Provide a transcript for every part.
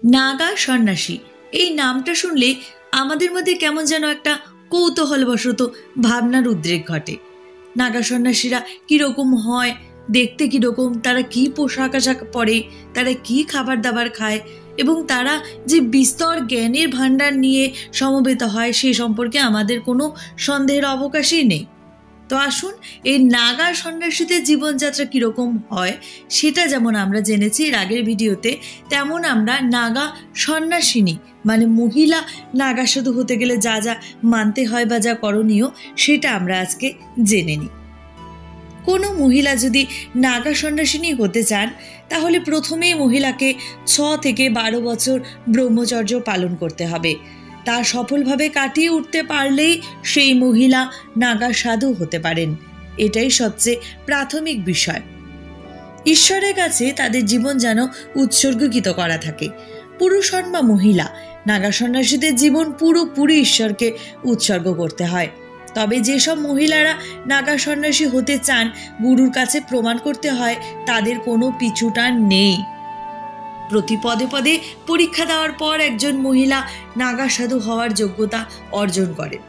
নাগা সন্ন্যাসী এই নামটা শুনলে আমাদের মধ্যে কেমন যেন একটা কৌতূহলবশত ভাবনার উদ্রেক ঘটে। নাগা সন্ন্যাসীরা কীরকম হয়, দেখতে কীরকম, তারা কী পোশাক আশাক পরে, তারা কী খাবার দাবার খায় এবং তারা যে বিস্তর জ্ঞানের ভাণ্ডার নিয়ে সমবেত হয় সে সম্পর্কে আমাদের কোনো সন্দেহের অবকাশই নেই। তো আসুন এই নাগা সন্ন্যাসীদের জীবনযাত্রা কীরকম হয় সেটা যেমন আমরা জেনেছি এর আগের ভিডিওতে, তেমন আমরা নাগা সন্ন্যাসিনী মানে মহিলা নাগা সাধু হতে গেলে যা যা মানতে হয় বা যা করণীয় সেটা আমরা আজকে জেনে নিই। কোনো মহিলা যদি নাগা সন্ন্যাসিনী হতে চান তাহলে প্রথমেই মহিলাকে 6 থেকে 12 বছর ব্রহ্মচর্য পালন করতে হবে। তা সফলভাবে কাটিয়ে উঠতে পারলেই সেই মহিলা নাগা সাধু হতে পারেন। এটাই সবচেয়ে প্রাথমিক বিষয়। ঈশ্বরের কাছে তাদের জীবন যেন উৎসর্গীকৃত করা থাকে। পুরুষ হন বা মহিলা, নাগা সন্ন্যাসীদের জীবন পুরোপুরি ঈশ্বরকে উৎসর্গ করতে হয়। তবে যেসব মহিলারা নাগা সন্ন্যাসী হতে চান গুরুর কাছে প্রমাণ করতে হয় তাদের কোনো পিছুটান নেই। প্রতি পদে পদে পরীক্ষা দেওয়ার পর একজন মহিলা নাগা সাধু হওয়ার যোগ্যতা অর্জন করেন।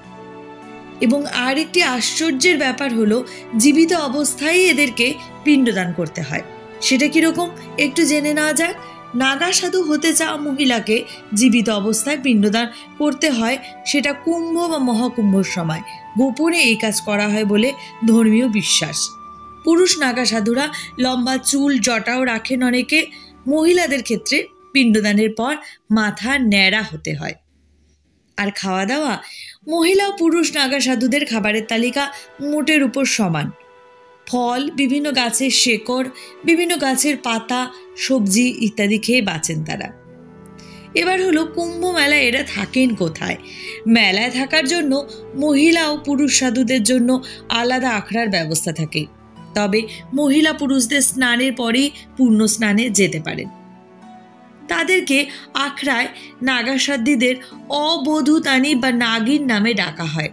এবং আর একটি আশ্চর্যের ব্যাপার হলো জীবিত অবস্থায় এদেরকে পিণ্ডদান করতে হয়। সেটা কীরকম একটু জেনে নেওয়া যাক। নাগা সাধু হতে চাওয়া মহিলাকে জীবিত অবস্থায় পিণ্ডদান করতে হয়, সেটা কুম্ভ বা মহাকুম্ভর সময় গোপনে এই কাজ করা হয় বলে ধর্মীয় বিশ্বাস। পুরুষ নাগা সাধুরা লম্বা চুল জটাও রাখেন অনেকে। মহিলাদের ক্ষেত্রে পিণ্ডদানের পর মাথা ন্যাড়া হতে হয়। আর খাওয়া দাওয়া, মহিলা ও পুরুষ নাগা সাধুদের খাবারের তালিকা মোটের উপর সমান। ফল, বিভিন্ন গাছের শেকড়, বিভিন্ন গাছের পাতা, সবজি ইত্যাদি খেয়ে বাঁচেন তারা। এবার হলো কুম্ভ মেলায় এরা থাকেন কোথায়। মেলায় থাকার জন্য মহিলা ও পুরুষ সাধুদের জন্য আলাদা আখড়ার ব্যবস্থা থাকে। তবে মহিলা পুরুষদের স্নানের পরেই পূর্ণ স্নানে যেতে পারেন। তাদেরকে আখড়ায় নাগা সাধ্যীদের অবধূতানী বা নাগিন নামে ডাকা হয়।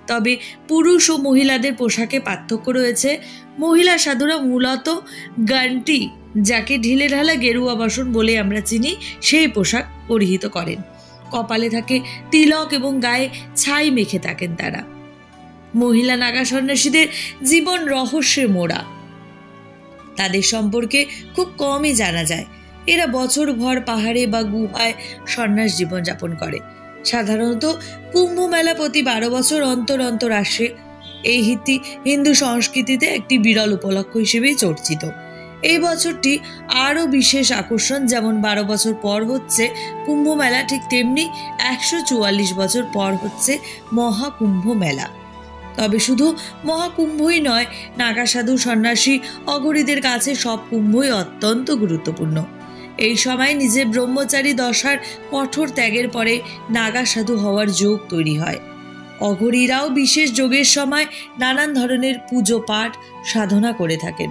তবে পুরুষ ও মহিলাদের পোশাকে পার্থক্য রয়েছে। মহিলা সাধুরা মূলত গান্টি, যাকে ঢিলে ঢালা গেরুয়া বসন বলে আমরা চিনি, সেই পোশাক পরিহিত করেন। কপালে থাকে তিলক এবং গায়ে ছাই মেখে থাকেন তারা। মহিলা নাগা সন্ন্যাসীদের জীবন রহস্যে মোড়া। তাদের সম্পর্কে খুব কমই জানা যায়। এরা বছরভর পাহাড়ে বা গুহায় সন্ন্যাস জীবনযাপন করে। সাধারণত কুম্ভ মেলা প্রতি 12 বছর অন্তর অন্তর আসে। এই হিন্দু সংস্কৃতিতে একটি বিরল উপলক্ষ হিসেবেই চর্চিত। এই বছরটি আরও বিশেষ আকর্ষণ। যেমন 12 বছর পর হচ্ছে কুম্ভ মেলা, ঠিক তেমনি 144 বছর পর হচ্ছে মহাকুম্ভ মেলা। তবে শুধু মহাকুম্ভই নয়, নাগা সাধু সন্ন্যাসী অঘরীদের কাছে সব কুম্ভই অত্যন্ত গুরুত্বপূর্ণ। এই সময় নিজের ব্রহ্মচারী দশার কঠোর ত্যাগের পরে নাগা সাধু হওয়ার যোগ তৈরি হয়। অঘরীরাও বিশেষ যোগের সময় নানান ধরনের পুজো পাঠ সাধনা করে থাকেন।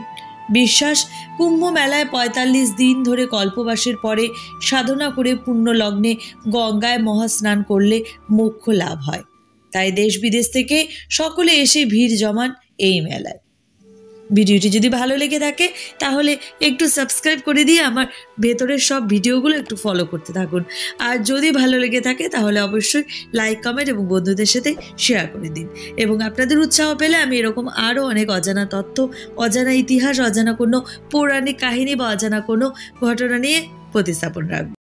বিশ্বাস, কুম্ভ মেলায় 45 দিন ধরে কল্পবাসের পরে সাধনা করে পুণ্য লগ্নে গঙ্গায় মহাস্নান করলে মোক্ষ লাভ হয়। তাই দেশ বিদেশ থেকে সকলে এসে ভিড় জমান এই মেলায়। ভিডিওটি যদি ভালো লেগে থাকে তাহলে একটু সাবস্ক্রাইব করে দিয়ে আমার ভেতরের সব ভিডিওগুলো একটু ফলো করতে থাকুন। আর যদি ভালো লেগে থাকে তাহলে অবশ্যই লাইক, কমেন্ট এবং বন্ধুদের সাথে শেয়ার করে দিন। এবং আপনাদের উৎসাহ পেলে আমি এরকম আরও অনেক অজানা তথ্য, অজানা ইতিহাস, অজানা কোনো পৌরাণিক কাহিনী বা অজানা কোনো ঘটনা নিয়ে প্রতিস্থাপন রাখব।